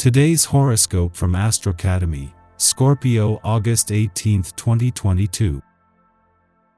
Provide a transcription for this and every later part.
Today's horoscope from Astrocademy, Scorpio August 18, 2022.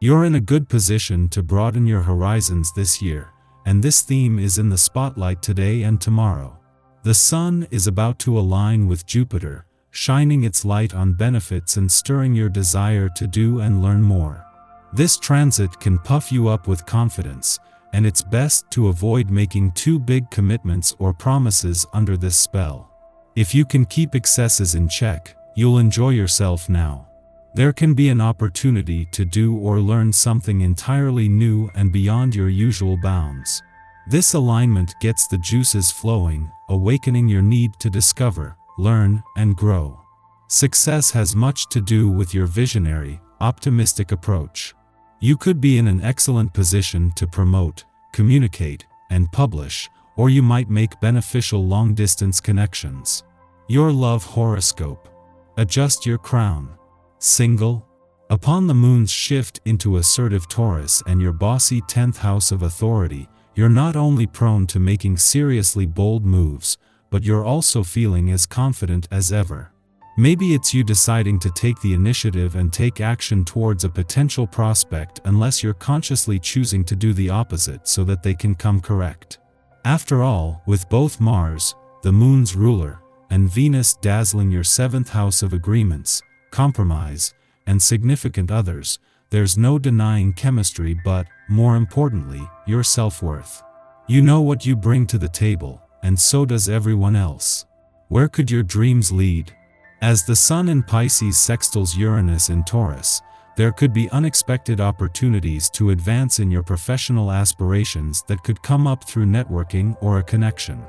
You're in a good position to broaden your horizons this year, and this theme is in the spotlight today and tomorrow. The Sun is about to align with Jupiter, shining its light on benefits and stirring your desire to do and learn more. This transit can puff you up with confidence, and it's best to avoid making too big commitments or promises under this spell. If you can keep excesses in check, you'll enjoy yourself now. There can be an opportunity to do or learn something entirely new and beyond your usual bounds. This alignment gets the juices flowing, awakening your need to discover, learn, and grow. Success has much to do with your visionary, optimistic approach. You could be in an excellent position to promote, communicate, and publish, or you might make beneficial long-distance connections. Your love horoscope. Adjust your crown. Single? Upon the moon's shift into assertive Taurus and your bossy 10th house of authority, you're not only prone to making seriously bold moves, but you're also feeling as confident as ever. Maybe it's you deciding to take the initiative and take action towards a potential prospect unless you're consciously choosing to do the opposite so that they can come correct. After all, with both Mars, the moon's ruler, and Venus dazzling your 7th house of agreements, compromise, and significant others, there's no denying chemistry but, more importantly, your self-worth. You know what you bring to the table, and so does everyone else. Where could your dreams lead? As the Sun in Pisces sextiles Uranus in Taurus, there could be unexpected opportunities to advance in your professional aspirations that could come up through networking or a connection.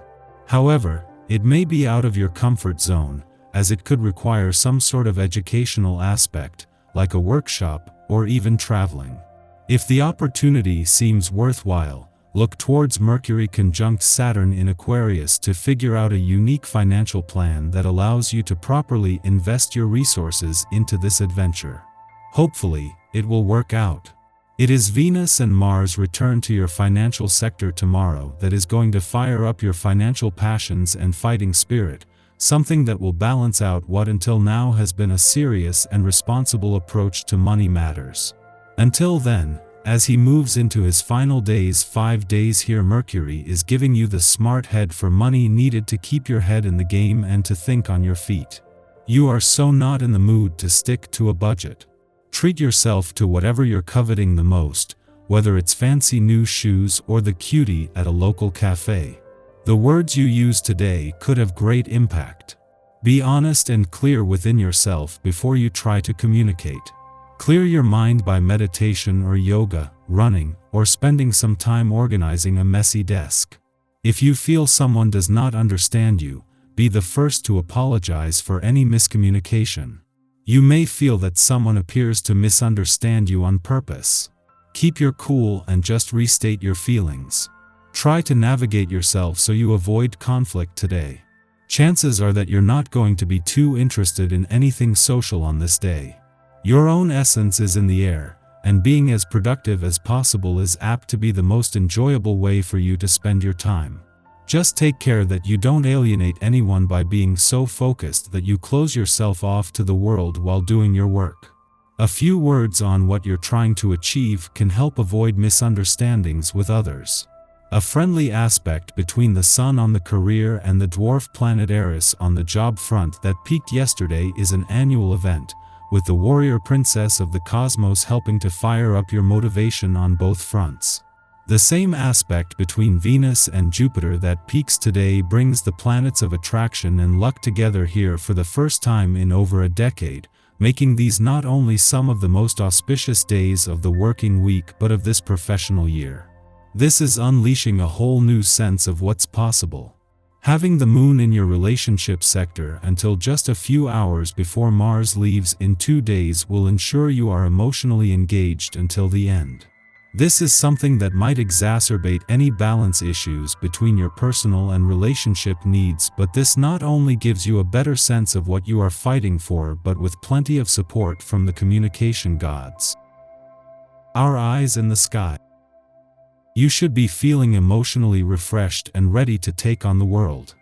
However, it may be out of your comfort zone, as it could require some sort of educational aspect, like a workshop or even traveling. If the opportunity seems worthwhile, look towards Mercury conjunct Saturn in Aquarius to figure out a unique financial plan that allows you to properly invest your resources into this adventure. Hopefully, it will work out. It is Venus and Mars return to your financial sector tomorrow that is going to fire up your financial passions and fighting spirit, something that will balance out what until now has been a serious and responsible approach to money matters. Until then, as he moves into his final days, 5 days here, Mercury is giving you the smart head for money needed to keep your head in the game and to think on your feet. You are so not in the mood to stick to a budget. Treat yourself to whatever you're coveting the most, whether it's fancy new shoes or the cutie at a local cafe. The words you use today could have great impact. Be honest and clear within yourself before you try to communicate. Clear your mind by meditation or yoga, running, or spending some time organizing a messy desk. If you feel someone does not understand you, be the first to apologize for any miscommunication. You may feel that someone appears to misunderstand you on purpose. Keep your cool and just restate your feelings. Try to navigate yourself so you avoid conflict today. Chances are that you're not going to be too interested in anything social on this day. Your own essence is in the air, and being as productive as possible is apt to be the most enjoyable way for you to spend your time. Just take care that you don't alienate anyone by being so focused that you close yourself off to the world while doing your work. A few words on what you're trying to achieve can help avoid misunderstandings with others. A friendly aspect between the Sun on the career and the dwarf planet Eris on the job front that peaked yesterday is an annual event, with the warrior princess of the cosmos helping to fire up your motivation on both fronts. The same aspect between Venus and Jupiter that peaks today brings the planets of attraction and luck together here for the first time in over a decade, making these not only some of the most auspicious days of the working week but of this professional year. This is unleashing a whole new sense of what's possible. Having the moon in your relationship sector until just a few hours before Mars leaves in 2 days will ensure you are emotionally engaged until the end. This is something that might exacerbate any balance issues between your personal and relationship needs, but this not only gives you a better sense of what you are fighting for but with plenty of support from the communication gods. Our eyes in the sky. You should be feeling emotionally refreshed and ready to take on the world.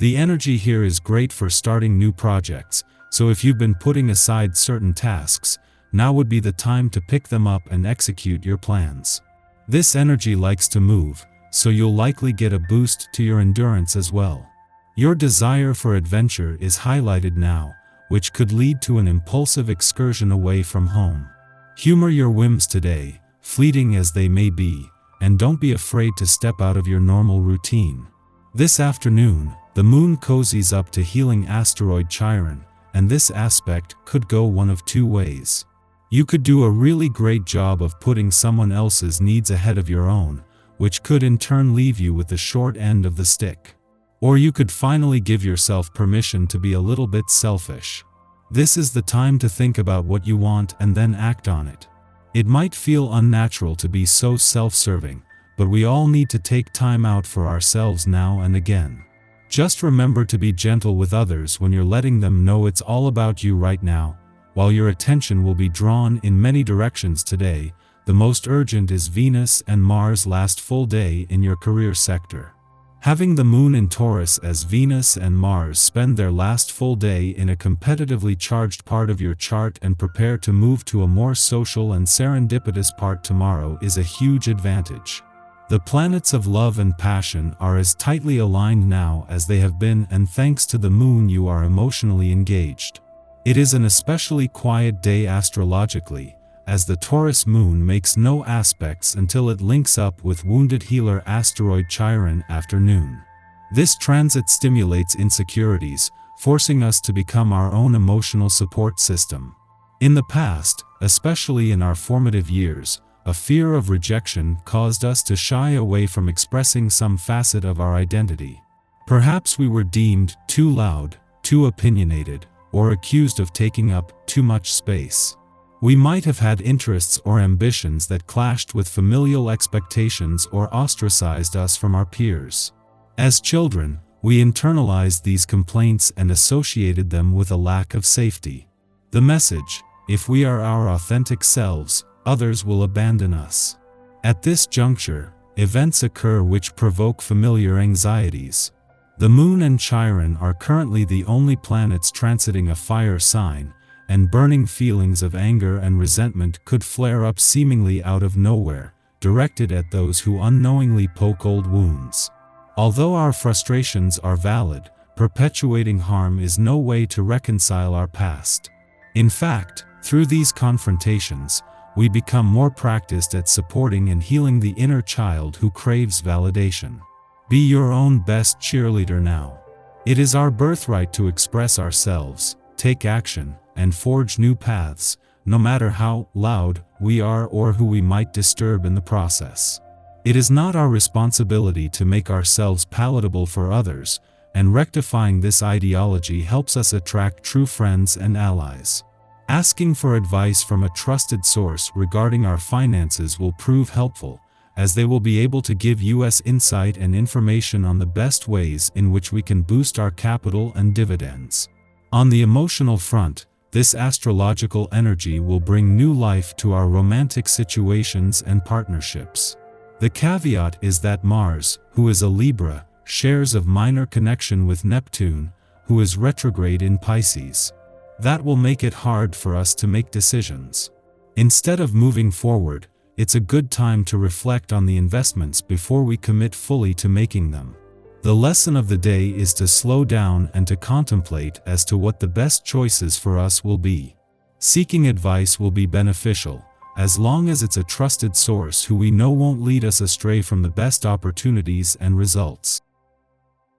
The energy here is great for starting new projects, so if you've been putting aside certain tasks, now would be the time to pick them up and execute your plans. This energy likes to move, so you'll likely get a boost to your endurance as well. Your desire for adventure is highlighted now, which could lead to an impulsive excursion away from home. Humor your whims today, fleeting as they may be, and don't be afraid to step out of your normal routine. This afternoon, the moon cozies up to healing asteroid Chiron, and this aspect could go one of two ways. You could do a really great job of putting someone else's needs ahead of your own, which could in turn leave you with the short end of the stick. Or you could finally give yourself permission to be a little bit selfish. This is the time to think about what you want and then act on it. It might feel unnatural to be so self-serving, but we all need to take time out for ourselves now and again. Just remember to be gentle with others when you're letting them know it's all about you right now. While your attention will be drawn in many directions today, the most urgent is Venus and Mars' last full day in your career sector. Having the moon in Taurus as Venus and Mars spend their last full day in a competitively charged part of your chart and prepare to move to a more social and serendipitous part tomorrow is a huge advantage. The planets of love and passion are as tightly aligned now as they have been, and thanks to the moon you are emotionally engaged. It is an especially quiet day astrologically, as the Taurus moon makes no aspects until it links up with wounded healer asteroid Chiron afternoon. This transit stimulates insecurities, forcing us to become our own emotional support system. In the past, especially in our formative years, a fear of rejection caused us to shy away from expressing some facet of our identity. Perhaps we were deemed too loud, too opinionated, or accused of taking up too much space. We might have had interests or ambitions that clashed with familial expectations or ostracized us from our peers. As children, we internalized these complaints and associated them with a lack of safety. The message: if we are our authentic selves, others will abandon us. At this juncture, events occur which provoke familiar anxieties. The moon and Chiron are currently the only planets transiting a fire sign, and burning feelings of anger and resentment could flare up seemingly out of nowhere, directed at those who unknowingly poke old wounds. Although our frustrations are valid, perpetuating harm is no way to reconcile our past. In fact, through these confrontations, we become more practiced at supporting and healing the inner child who craves validation. Be your own best cheerleader now. It is our birthright to express ourselves, take action, and forge new paths, no matter how loud we are or who we might disturb in the process. It is not our responsibility to make ourselves palatable for others, and rectifying this ideology helps us attract true friends and allies. Asking for advice from a trusted source regarding our finances will prove helpful, as they will be able to give us insight and information on the best ways in which we can boost our capital and dividends. On the emotional front, this astrological energy will bring new life to our romantic situations and partnerships. The caveat is that Mars, who is a Libra, shares a minor connection with Neptune, who is retrograde in Pisces. That will make it hard for us to make decisions. Instead of moving forward, it's a good time to reflect on the investments before we commit fully to making them. The lesson of the day is to slow down and to contemplate as to what the best choices for us will be. Seeking advice will be beneficial, as long as it's a trusted source who we know won't lead us astray from the best opportunities and results.